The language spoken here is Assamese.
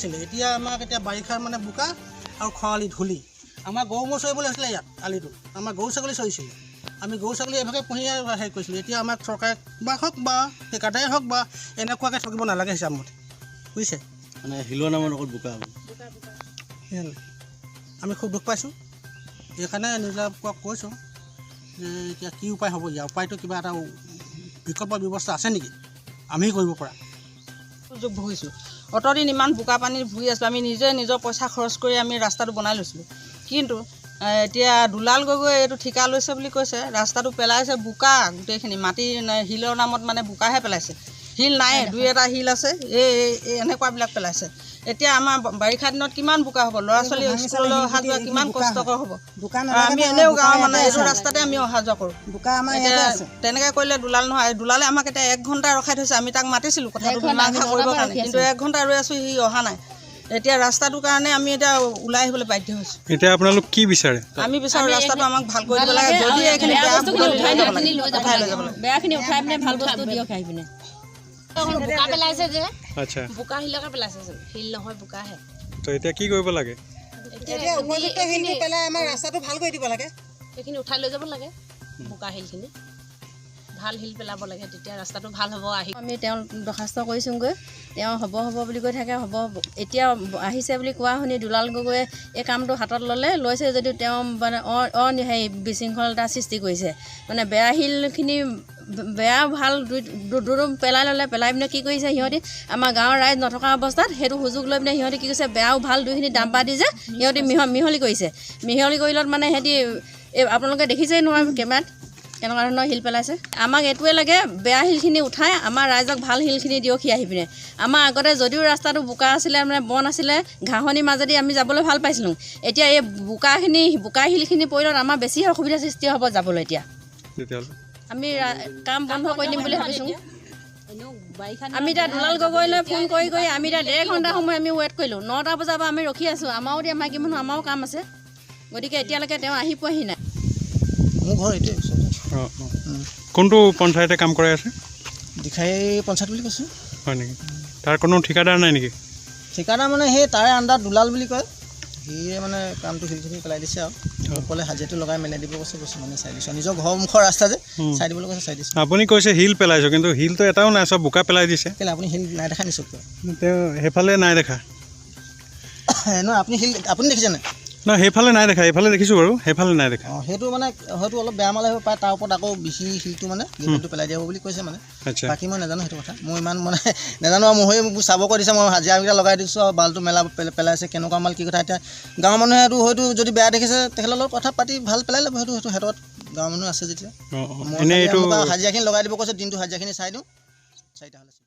আছিলে এতিয়া আমাক এতিয়া বাৰিষাৰ মানে বোকা আৰু খৰালি ধূলি আমাৰ গৰু ম'হ চৰিবলৈ আছিলে ইয়াত আলিটো আমাৰ গৰু ছাগলী চৰিছিলে আমি গৰু ছাগলী এভাগে পুহি হেৰি কৰিছিলোঁ এতিয়া আমাক চৰকাৰে বা হওক বা ঠিকাদাৰে হওক বা এনেকুৱাকৈ থাকিব নালাগে হিচাপমতে বুজিছে মানে শিলৰ নামত অকল বোকা হ'ব আমি খুব দুখ পাইছোঁ সেইকাৰণে নিজক কৈছোঁ যে এতিয়া কি উপায় হ'ব ইয়াৰ উপায়টো কিবা এটা বিকল্প ব্যৱস্থা আছে নেকি আমি কৰিব পৰা সুযোগ ভুগিছোঁ অতদিন ইমান বোকা পানীত ভুগি আছিলোঁ আমি নিজে নিজৰ পইচা খৰচ কৰি আমি ৰাস্তাটো বনাই লৈছিলোঁ কিন্তু এতিয়া দুলাল গগৈয়ে এইটো ঠিকা লৈছে বুলি কৈছে ৰাস্তাটো পেলাইছে বোকা গোটেইখিনি মাটি শিলৰ নামত মানে বোকাহে পেলাইছে শিল নাই দুই এটা শিল আছে এই এনেকুৱাবিলাক পেলাইছে এতিয়া আমাৰ বাৰিষা দিনত কিমান বোকা হ'ব ল'ৰা ছোৱালী স্কুললৈ অহা যোৱা কিমান কষ্টকৰ হ'ব আমি এনেও গাঁৱৰ মানে এইটো ৰাস্তাতে আমি অহা যোৱা কৰোঁ তেনেকৈ কৰিলে দুলাল নহয় দুলালে আমাক এতিয়া 1 ঘণ্টা ৰখাই থৈছে আমি তাক মাতিছিলোঁ কথাটো মীমাংসা কৰিবৰ কাৰণে কিন্তু 1 ঘণ্টা ৰৈ আছোঁ সি অহা নাই এতিয়া ৰাস্তাটোৰ কাৰণে আমি এতিয়া ওলাই আহিবলৈ বাধ্য হৈছোঁ এতিয়া আপোনালোক কি বিচাৰে আমি বিচাৰোঁ ৰাস্তাটো আমাক ভাল কৰি দিব লাগে যদি এইখিনি বেয়া উঠাই যাব লাগে উঠাই লৈ যাব লাগে বেয়াখিনি উঠাই পিনে ভাল বস্তু দিয়ক আহি পিনে বোকা পেলাইছে যে আচ্ছা বোকা শিলকে পেলাইছে শিল নহয় বোকাহে তো এতিয়া কি কৰিব লাগে এতিয়া উপযুক্ত শিলটো পেলাই আমাৰ ৰাস্তাটো ভাল কৰি দিব লাগে সেইখিনি উঠাই লৈ যাব লাগে বোকা শিলখিনি ভাল শিল পেলাব লাগে তেতিয়া ৰাস্তাটো ভাল হ'ব আহি আমি তেওঁ দৰখাস্ত কৰিছোঁগৈ তেওঁ হ'ব বুলি কৈ থাকে হ'ব এতিয়া আহিছে বুলি কোৱা শুনি দুলাল গগৈয়ে এই কামটো হাতত লৈছে যদিও তেওঁ মানে হেৰি বিশৃংখলতা সৃষ্টি কৰিছে মানে বেয়া শিলখিনি বেয়া ভাল দুই পেলাই ল'লে পেলাই পিনে কি কৰিছে সিহঁতি আমাৰ গাঁৱৰ ৰাইজ নথকা অৱস্থাত সেইটো সুযোগ লৈ পিনে সিহঁতি কি কৰিছে বেয়াও ভাল দুইখিনি দাম্পা দি যে সিহঁতি মিহলি কৰিছে মিহলি কৰিলত মানে সিহঁতি আপোনালোকে দেখিছেই নহয় কেমেৰাত কেনেকুৱা ধৰণৰ শিল পেলাইছে আমাক এইটোৱে লাগে বেয়া শিলখিনি উঠাই আমাৰ ৰাইজক ভাল শিলখিনি দিয়ক আহি পিনে আমাৰ আগতে যদিও ৰাস্তাটো বোকা আছিলে মানে বন আছিলে ঘাঁহনিৰ মাজেদি আমি যাবলৈ ভাল পাইছিলোঁ এতিয়া এই বোকা শিলখিনি পৰিলত আমাৰ বেছি অসুবিধাৰ সৃষ্টি হ'ব যাবলৈ এতিয়া আমি কাম বন্ধ কৰি দিম বুলি ভাবিছোঁ আমি এতিয়া দুলাল গগৈলৈ ফোন কৰি আমি এতিয়া 1.5 ঘণ্টা সময় আমি ৱেইট কৰিলোঁ 9টা বজাৰ পৰা আমি ৰখি আছোঁ আমাৰো এতিয়া মাইকী মানুহ আমাৰো কাম আছে গতিকে এতিয়ালৈকে তেওঁ আহি পোৱাহি নাই মোৰ ঘৰ এইটোৱে কোনটো পঞ্চায়তে কাম কৰাই আছে দিখাই পঞ্চায়ত বুলি কৈছোঁ হয় নেকি তাৰ কোনো ঠিকাদাৰ নাই নেকি ঠিকাদাৰ মানে সেই তাৰে আণ্ডাৰ দুলাল বুলি কয় সিয়ে মানে কামটো শিলখিনি পেলাই দিছে আৰু সকলে হাজিৰাটো লগাই মেলাই দিব কৈছে মানে চাই দিছোঁ নিজৰ ঘৰৰ মুখৰ ৰাস্তা যে চাই দিবলৈ কৈছে চাই দিছোঁ আপুনি কৈছে শিল পেলাইছোঁ কিন্তু শিলটো এটাও নাই চব বোকা পেলাই দিছে কেলৈ আপুনি শিল নাই দেখা নিশ্চয় তেওঁ সেইফালে নাই দেখা নহয় আপুনি দেখিছে নাই নহয় সেইফালে নাই দেখা এইফালে দেখিছোঁ বাৰু সেইফালে নাই দেখা সেইটো মানে হয়তো অলপ বেয়া মাল আহিব পাৰে তাৰ ওপৰত আকৌ বেছি শিলটো মানে শিলটো পেলাই দিয়া হ'ব বুলি কৈছে মানে বাকী মই নাজানো সেইটো কথা মই ইমান মানে নাজানো আৰু মোৰ চাব কৈ দিছে মই হাজিৰাকেইটা লগাই দিছোঁ আৰু বালটো পেলাইছে কেনেকুৱা মাল কি কথা এতিয়া গাঁৱৰ মানুহে হয়তো যদি বেয়া দেখিছে তেখেতৰ লগত কথা পাতি ভাল পেলাই ল'ব সেইটো হাতত গাঁৱৰ মানুহ আছে যেতিয়া মই হাজিৰাখিনি লগাই দিব কৈছে দিনটো হাজিৰাখিনি চাই দিওঁ 4টা হ'লে